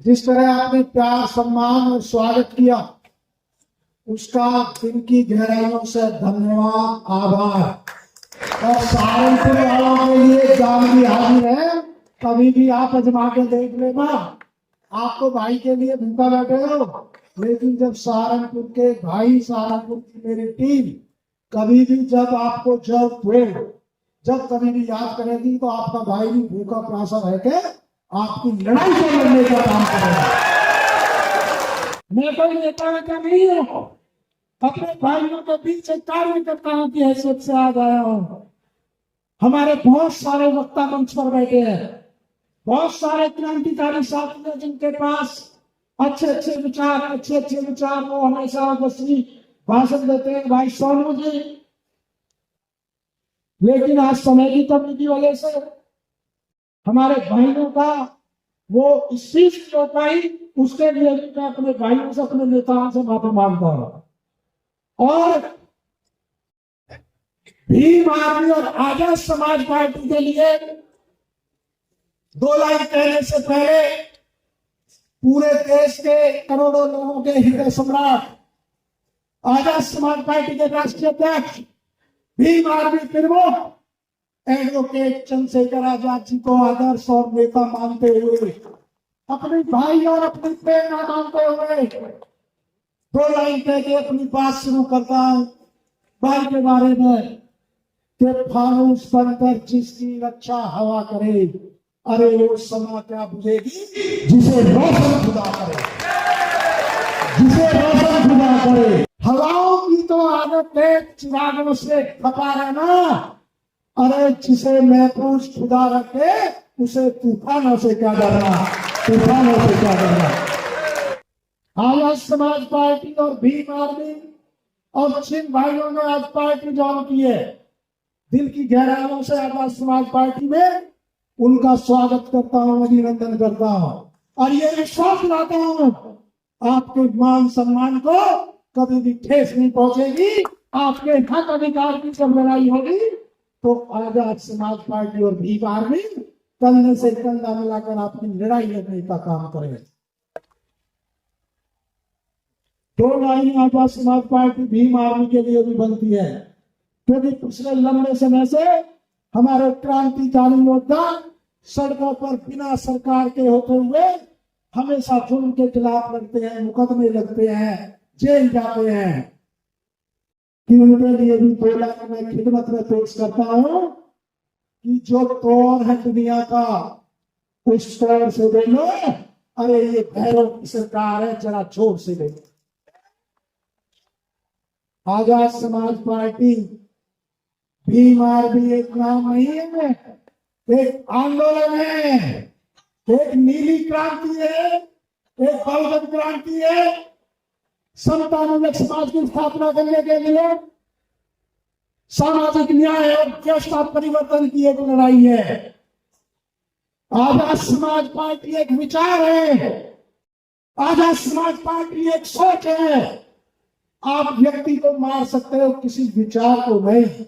जिस तरह आपने प्यार सम्मान और स्वागत किया, उसका दिल की गहराइयों से धन्यवाद, आभार। और सहारनपुर वालों के लिए जान भी हाजिर है, कभी भी आप आजमा के देख लेना। आप तो भाई के लिए भूखा बैठे हो, लेकिन जब सहारनपुर के भाई, सहारनपुर की मेरी टीम कभी भी जब आपको जरूरत हो, जब कभी भी याद करेगी, तो आपका भाई भी भूखा प्यासा रह के आपकी लड़ाई से लड़ने का काम करेगा। मैं कोई नेता वेता नहीं हूं, अपने भाइयों के बीच एक कार्यकर्ताओं की हैसियत से आ गया हूं। हमारे बहुत सारे वक्ता मंच पर बैठे हैं, बहुत सारे क्रांतिकारी साथी हैं जिनके पास अच्छे अच्छे विचार वो हमेशा वसी भाषण देते हैं, भाई सोनू जी। लेकिन आज समय की कमी की वजह से हमारे भाइयों का वो स्पीच नहीं हो पाई। उसके लिए भी मैं अपने भाइयों से, अपने नेताओं से माफी मांगता हूं। और भीम आर्मी और आजाद समाज पार्टी के लिए दो लाइन कहने से पहले पूरे देश के करोड़ों लोगों के हृदय सम्राट, आजाद समाज पार्टी के राष्ट्रीय अध्यक्ष, भीम आर्मी प्रमुख एडवोकेट चंद्रशेखर आजाद जी को आदर्श और नेता मानते हुए, अपने भाई और अपनी प्रेरणा मानते हुए दो लाइन कह के अपनी बात शुरू करता हूं। भाई के बारे में कि फानूस बनकर जिसकी रक्षा हवा करे, अरे वो समा क्या बुझेगी जिसे रोशन खुदा करे, जिसे रोशन खुदा करे। हवाओं की तो आदत है चिरागों से खपा रहना, अरे जिसे महफूज खुदा रखे उसे तूफानों से क्या डरना, तूफानों से क्या डरना। आजाद समाज पार्टी और भीम आर्मी और जिन भाइयों ने आज पार्टी ज्वाइन की है, दिल की गहराइयों से आजाद समाज पार्टी में उनका स्वागत करता हूं, अभिनंदन करता हूं। और ये विश्वास दिलाता हूं आपके मान सम्मान को कभी भी ठेस नहीं पहुंचेगी। आपके हक अधिकार की जब लड़ाई होगी तो आजाद समाज पार्टी और भीम आर्मी कंधे से कंधा मिलाकर आपकी लड़ाई लड़ने का काम करेंगे। दो line Azad Samaj party Bhim army के लिए भी बनती है, क्योंकि पिछले लंबे समय से हमारे क्रांतिकारी योद्धा सड़कों पर बिना सरकार के होते हुए हमेशा जुल्म के खिलाफ लड़ते हैं, मुकदमे लगते हैं, जेल जाते हैं। कि उनके लिए भी दो लाइन में खिदमत में पेश करता हूं कि जो तौर है दुनिया का उस तौर से दे लो, अरे ये भैरव की सरकार है, जरा जोर से दे लो। आजाद समाज पार्टी भीम आर्मी एक नाम नहीं है, एक आंदोलन है, एक नीली क्रांति है, एक बहुजन क्रांति है। समतामूलक समाज की स्थापना करने के लिए सामाजिक न्याय और व्यवस्था परिवर्तन की एक लड़ाई है। आजाद समाज पार्टी एक विचार है, आजाद समाज पार्टी एक सोच है। आप व्यक्ति को मार सकते हो, किसी विचार को नहीं।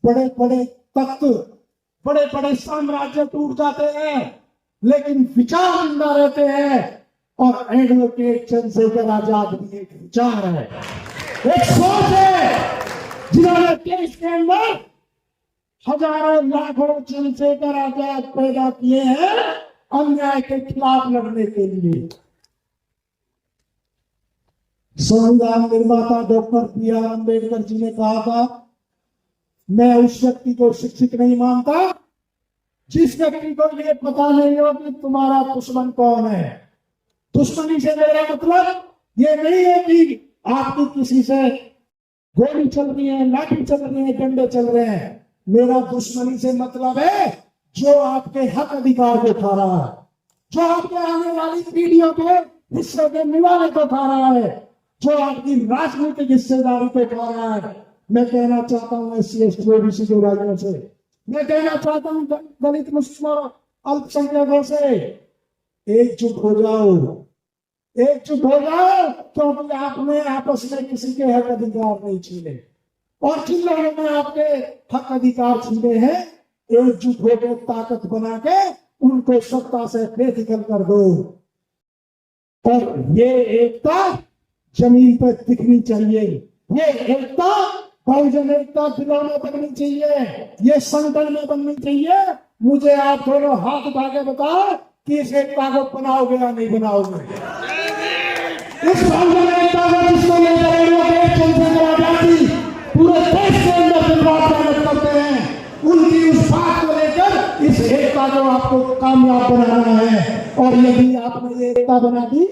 बड़े बड़े तख्त, बड़े बड़े साम्राज्य टूट जाते हैं, लेकिन विचार जिंदा रहते हैं। और एडवोकेट चंद्रशेखर आजाद भी एक विचार है, एक सोच है, जिन्होंने देश के अंदर हजारों लाखों चंद्रशेखर आजाद पैदा किए हैं अन्याय के खिलाफ लड़ने के लिए। संविधान निर्माता डॉक्टर बी.आर. अम्बेडकर जी ने कहा था, मैं उस व्यक्ति को शिक्षित नहीं मानता जिस व्यक्ति को ये पता नहीं हो कि तुम्हारा दुश्मन कौन है। दुश्मनी से मेरा मतलब ये नहीं है कि आपकी किसी से गोली चल रही है, लाठी चल रही है, डंडे चल रहे हैं। मेरा दुश्मनी से मतलब है जो आपके हक अधिकार को खा रहा है, जो आपके आने वाली पीढ़ियों के हिस्से के निवाले को खा रहा है, जो आपकी राजनीतिक हिस्सेदारी को खा रहा है। मैं कहना चाहता हूँ SC/ST OBC के राज्यों से, मैं कहना चाहता हूँ दलित मुस्लिम और अल्पसंख्यकों से, एकजुट हो जाओ, एकजुट हो जाओ, क्योंकि आपने आपस में किसी के हक अधिकार नहीं छीने। और जिन लोगों ने आपके हक अधिकार छीने हैं, एकजुट होकर ताकत बना के उनको सत्ता से बेदखल कर दो। और ये एकता जमीन पर दिखनी चाहिए, ये एकता बहुजन एकता दिलों में बननी चाहिए, ये संगठन में बननी चाहिए। मुझे आप दोनों हाथ उठा के बताओ कि इस एकता को बनाओगे या नहीं बनाओगे। इस बहुजन एकता को जिसको लेकर पूरे देश के अंदर मेहनत करते हैं, उनकी उस बात को लेकर इस एकता को आपको कामयाब बनाना है। और यदि आपने ये एकता बना दी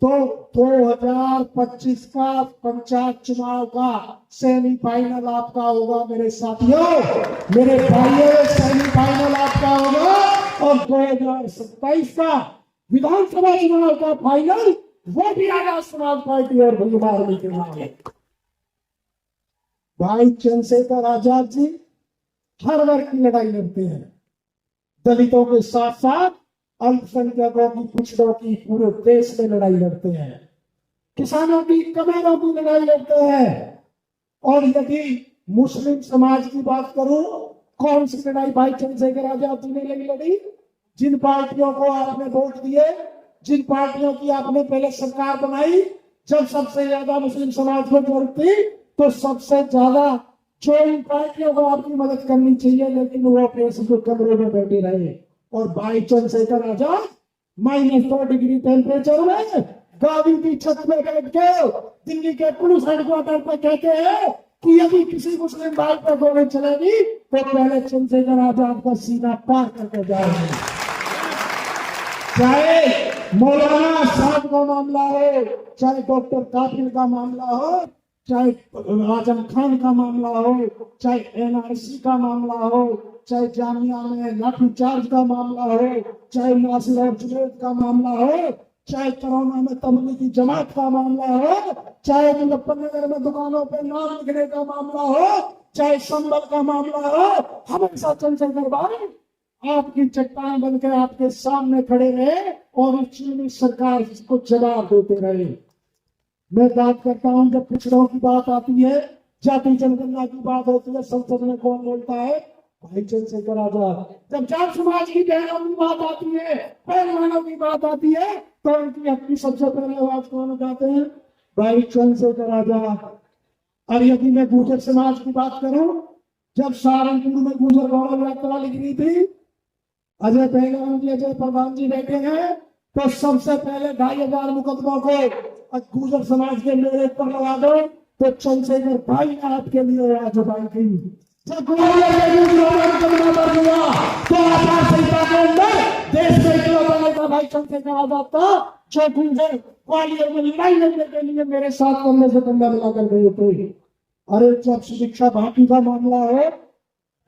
तो 2025 का पंचायत चुनाव का सेमीफाइनल आपका होगा मेरे साथियों, मेरे भाइयों, सेमीफाइनल आपका होगा। और 2027 का विधानसभा चुनाव का फाइनल वो भी आजाद समाज पार्टी और भगवान आर्मी के नाम है। भाई चंद्रशेखर आजाद जी हर वर्ग की लड़ाई लड़ते हैं, दलितों के साथ साथ अल्पसंख्यकों की, पिछड़ों की, पूरे देश में लड़ाई लड़ते हैं, किसानों की, कमेरों की लड़ाई लड़ते हैं। और यदि मुस्लिम समाज की बात करूं, कौन सी लड़ाई भाई चंद्रशेखर आजाद जी ने लड़ी? जिन पार्टियों को आपने वोट दिए, जिन पार्टियों की आपने पहले सरकार बनाई, जब सबसे ज्यादा मुस्लिम समाज को जरूरत थी, तो सबसे ज्यादा जो इन पार्टियों को आपकी मदद करनी चाहिए, लेकिन वो पैसे के कमरे में बैठे रहे। और भाई चंद्रशेखर आजाद -2 डिग्री टेम्परेचर में गाड़ी की छत में बैठ के दिल्ली के पुलिस हेडक्वार्टर पर कहते हैं कि यदि किसी मुस्लिम भाई पर गोली चलेगी तो पहले चंद्रशेखर आजाद का सीना पार करके जाएंगे। चाहे मौलाना साहब का मामला हो, चाहे डॉक्टर काफिल का मामला हो, चाहे आजम खान का मामला हो, चाहे एनआरसी का मामला हो, चाहे जामिया में लाठीचार्ज का मामला हो, चाहे नासिर और जुनैद का मामला हो, चाहे कोरोना में तबलीगी जमात का मामला हो, चाहे मुजफ्फरनगर में दुकानों पे नाम लिखने का मामला हो, चाहे संबल का मामला हो, हमेशा चंद्रशेखर भाई आपकी चट्टान बनकर आपके सामने खड़े रहे और उस चीनी सरकार को जवाब देते रहे। मैं बात करता हूं, जब पिछड़ों की बात आती है, जाति जनगणना की बात होती है, संसद में कौन बोलता है? भाई चंद्रशेखर आजाद। जब जाट समाज की बहनों की बात आती है, पहलवानों की बात आती है, तो उनकी अपनी सबसे पहले आवाज कौन उठाते हैं? भाई चंद्रशेखर आजाद। और यदि मैं गुर्जर समाज की बात करूं, जब सहारनपुर में गुर्जर गौरव यात्रा निकली थी, अजय पहलवान जी, अजय प्रधान जी बैठे हैं, तो सबसे पहले 2500 मुकदमों को गुर्जर समाज के मेरे पर लगा दो, तो चंद्रशेखर भाई ने आपके लिए आवाज उठाई थी। जब मुकदमा हुआ तो आचार संहिता के अंदर देश में इकलौता नेता भाई चंद्रशेखर आजाद था, जो गुर्जर ग्वालियर में लड़ाई लड़ने के लिए मेरे साथ कंधे से कंधा मिलाकर गए थे। अरे जब सुदीक्षा भाटी का मामला हो,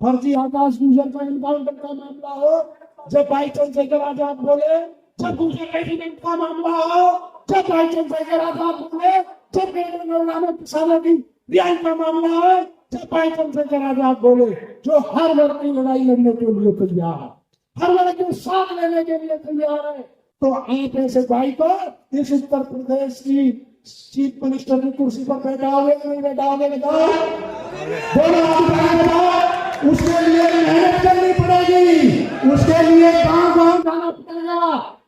फर्जी आकाश गुर्जर का एनकाउंटर का मामला हो, जब भाई चंद्रशेखर आजाद बोले, जब गुर्जर रेजिडेंट का मामला हो, जब भाई चंद्रशेखर आजाद बोले, जब मौलाना किसानों की रिहाई का मामला हो, जब भाई चंद्रशेखर आजाद बोले, जो हर वर्ग की लड़ाई लड़ने के लिए तैयार, हर वर्ग के साथ लेने के लिए तैयार है, तो आप ऐसे भाई को इस उत्तर प्रदेश की चीफ मिनिस्टर की कुर्सी पर बैठाओगे नहीं बैठाओगे? बताओ, उसके लिए मेहनत करनी पड़ेगी, उसके लिए गांव-गांव जाना पड़ेगा,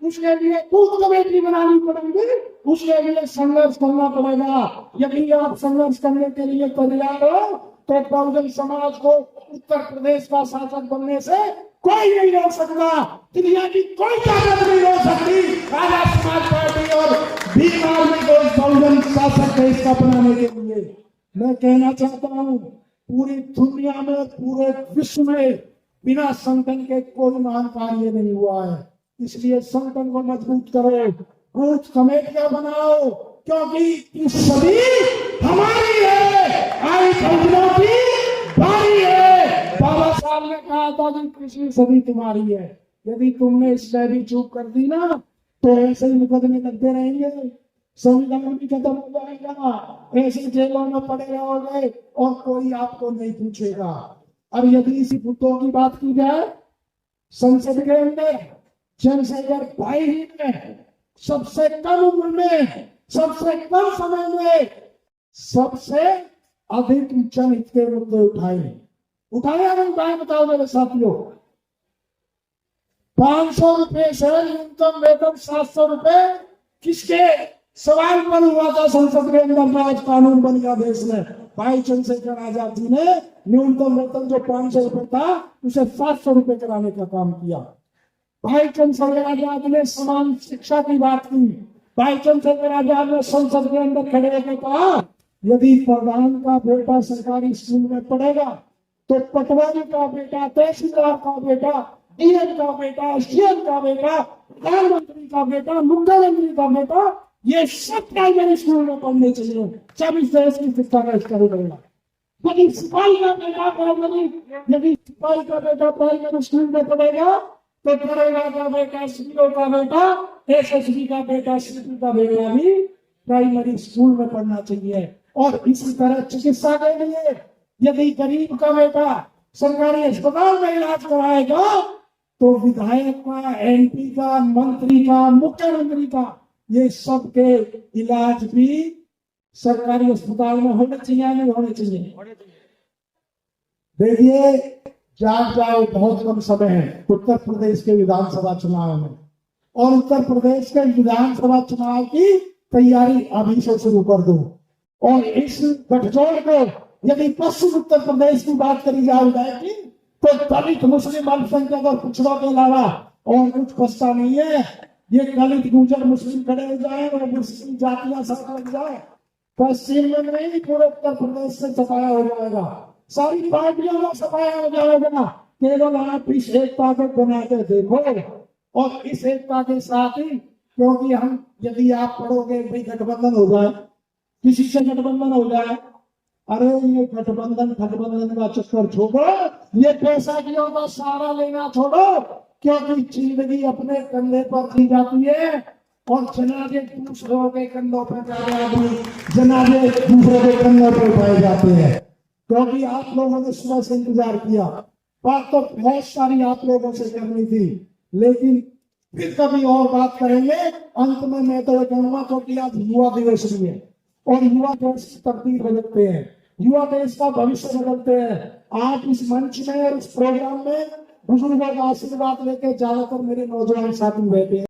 उसके लिए बूथ कमेटी बनानी पड़ेगी, उसके लिए संघर्ष करना पड़ेगा। यदि आप संघर्ष करने के लिए तैयार हो तो बहुजन समाज को उत्तर प्रदेश का शासक बनने से कोई नहीं रोक सकता, दुनिया की कोई ताकत नहीं रोक सकती। आजाद समाज पार्टी और भीम आर्मी को बहुजन शासक देश का बनाने के लिए मैं कहना चाहता हूँ, पूरी दुनिया में, पूरे विश्व में बिना संगठन के कोई महान कार्य नहीं हुआ है। इसलिए संगठन को मजबूत करो, बूथ कमेटियां बनाओ, क्योंकि सभी हमारी है, आई बहुजनों की बारी है। बाबा साहब ने कहा था कि कृषि सभी तुम्हारी है। यदि तुमने इसमें भी चूक कर दी ना, तो ऐसे ही मुकदमे लगते रहेंगे, संविधान भी खत्म हो जाएगा, ऐसे जेलों में पड़े रहोगे और कोई आपको नहीं पूछेगा। और यदि इसी मुद्दों की बात की जाए, संसद के अंदर चंद्रशेखर भाई ही ने सबसे कम उम्र में, सबसे कम समय में सबसे अधिक जनहित के मुद्दे उठाए नहीं भाई? बताओ मेरे साथियों, 500 रुपए से न्यूनतम वेतन 700 रुपए किसके सवाल पर हुआ था संसद के अंदर, आज कानून बन गया देश में। भाई चंद्रशेखर आजाद जी ने न्यूनतम वेतन जो 500 रुपए था उसे 700 रुपए कराने का काम किया। भाई चंद्रशेखर आजाद ने समान शिक्षा की बात की। भाई चंद्रशेखर आजाद ने संसद के अंदर खड़े होकर कहा यदि प्रधान का बेटा सरकारी स्कूल में पढ़ेगा तो पटवारी का बेटा, तहसीलदार का बेटा, डीएम का बेटा, एसडीएम का बेटा, प्रधानमंत्री का बेटा, मुख्यमंत्री का बेटा, ये सब प्राइमरी स्कूल में पढ़ने चाहिए। सब इस देश की शिक्षा का स्तर करेगा। यदि सिपाही का बेटा प्राइमरी स्कूल में पढ़ेगा तो दरोगा का बेटा, सीओ का बेटा, एसएसबी का बेटा, सीपी का बेटा भी प्राइमरी स्कूल में पढ़ना चाहिए। और इसी तरह चिकित्सा के लिए यदि गरीब का बेटा सरकारी अस्पताल में इलाज कराएगा तो विधायक का, एमपी का, मंत्री का, मुख्यमंत्री का, ये सब के इलाज भी सरकारी अस्पताल में होने चाहिए, नहीं होने चाहिए। देखिए, जाग जाओ, बहुत कम समय है उत्तर प्रदेश के विधानसभा चुनाव में, और उत्तर प्रदेश के विधानसभा चुनाव की तैयारी अभी से शुरू कर दो। और इस गठजोड़ को यदि पश्चिम उत्तर प्रदेश की बात करी जाएगी तो दलित, मुस्लिम, अल्पसंख्यक और पिछड़ों के अलावा और कुछ बचता नहीं है। ये दलित, गुर्जर, मुस्लिम खड़े हो जाए और मुस्लिम जातियां साथ लग जाए, पश्चिम में नहीं पूरे उत्तर प्रदेश से सफाया हो जाएगा, सारी पार्टियों का सफाया हो जाएगा। केवल आप इस एकता को बना के देखो, और इस एकता के साथ ही, क्योंकि हम यदि आप पढ़ोगे भाई गठबंधन हो जाए, किसी से गठबंधन हो जाए, अरे ये गठबंधन का चक्कर छोड़ो, ये पैसा दियो का सहारा लेना छोड़ो, क्योंकि जिंदगी अपने कंधे पर की जाती है और जनाजे दूसरों के कंधों पर जनाजे दूसरों के कंधों पर उठाए जाते हैं। क्योंकि आप लोगों ने सुबह से इंतजार किया, बात तो बहुत सारी आप लोगों से करनी थी, लेकिन फिर कभी और बात करेंगे। अंत में मैं तो कहूंगा क्योंकि आज युवा दिवस भी है और युवा देश की तकदीर बदलते हैं, युवा देश का भविष्य बदलते हैं। आज इस मंच में और इस प्रोग्राम में बुजुर्गों का आशीर्वाद लेके ज्यादातर मेरे नौजवान साथी बैठे हैं।